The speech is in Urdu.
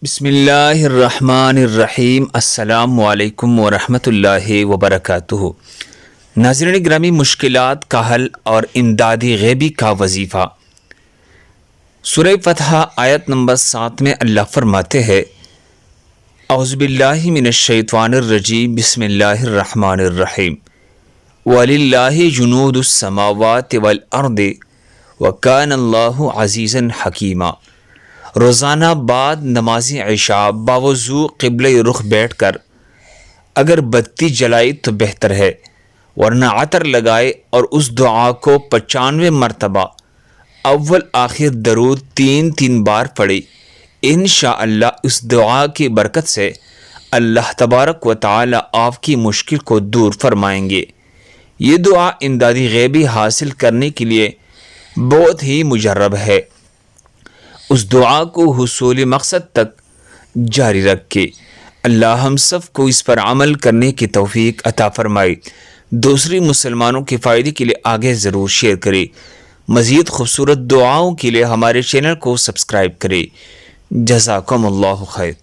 بسم اللہ الرحمن الرحیم۔ السلام علیکم ورحمۃ اللہ وبرکاتہ۔ ناظرین گرامی، مشکلات کا حل اور امدادی غیبی کا وظیفہ۔ سورہ فتح آیت نمبر 7 میں اللہ فرماتے ہیں: اعوذ باللہ من الشیطان الرجیم، بسم اللہ الرحمن الرحیم۔ وَلِلَّهِ جُنُودُ السَّمَاوَاتِ وَالْأَرْضِ وَكَانَ اللَّهُ عَزِيزًا حَكِيمًا۔ روزانہ بعد نماز عشاء باوضو قبلہ رخ بیٹھ کر اگر بتی جلائی تو بہتر ہے، ورنہ عطر لگائے اور اس دعا کو 95 مرتبہ اول آخر درود 3 بار پڑھی۔ انشاءاللہ اس دعا کی برکت سے اللہ تبارک و تعالی آپ کی مشکل کو دور فرمائیں گے۔ یہ دعا امدادی غیبی حاصل کرنے کے لیے بہت ہی مجرب ہے۔ اس دعا کو حصول مقصد تک جاری رکھے۔ اللہ ہم سب کو اس پر عمل کرنے کی توفیق عطا فرمائے۔ دوسری مسلمانوں کے فائدے کے لیے آگے ضرور شیئر کرے۔ مزید خوبصورت دعاؤں کے لیے ہمارے چینل کو سبسکرائب کرے۔ جزاکم اللہ خیر۔